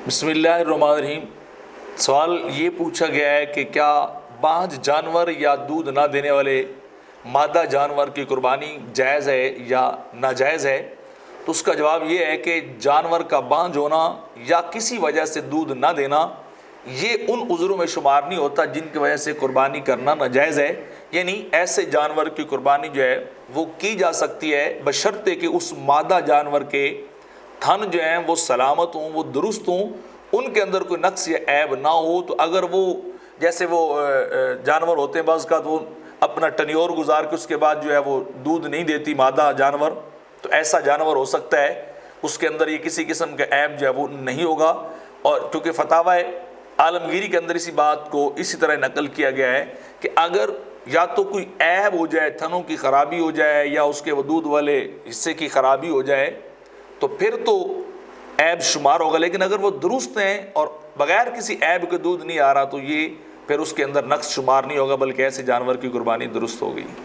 بسم اللہ الرحمن الرحیم۔ سوال یہ پوچھا گیا ہے کہ کیا بعض جانور یا دودھ نہ دینے والے مادہ جانور کی قربانی جائز ہے یا ناجائز ہے؟ تو اس کا جواب یہ ہے کہ جانور کا بانجھ ہونا یا کسی وجہ سے دودھ نہ دینا یہ ان عذروں میں شمار نہیں ہوتا جن کی وجہ سے قربانی کرنا ناجائز ہے۔ یعنی ایسے جانور کی قربانی جو ہے وہ کی جا سکتی ہے بشرطے کہ اس مادہ جانور کے تھن جو ہیں وہ سلامت ہوں، وہ درست ہوں، ان کے اندر کوئی نقص یا عیب نہ ہو۔ تو اگر وہ جیسے وہ جانور ہوتے ہیں بعض کا تو اپنا ٹنیور گزار کے اس کے بعد جو ہے وہ دودھ نہیں دیتی مادہ جانور، تو ایسا جانور ہو سکتا ہے، اس کے اندر یہ کسی قسم کا عیب جو ہے وہ نہیں ہوگا۔ اور چونکہ فتاوی عالمگیری کے اندر اسی بات کو اسی طرح نقل کیا گیا ہے کہ اگر یا تو کوئی عیب ہو جائے، تھنوں کی خرابی ہو جائے یا اس کے وہ دودھ والے حصے کی خرابی ہو جائے تو پھر تو عیب شمار ہوگا، لیکن اگر وہ درست ہیں اور بغیر کسی عیب کے دودھ نہیں آ رہا تو یہ پھر اس کے اندر نقص شمار نہیں ہوگا، بلکہ ایسے جانور کی قربانی درست ہوگی۔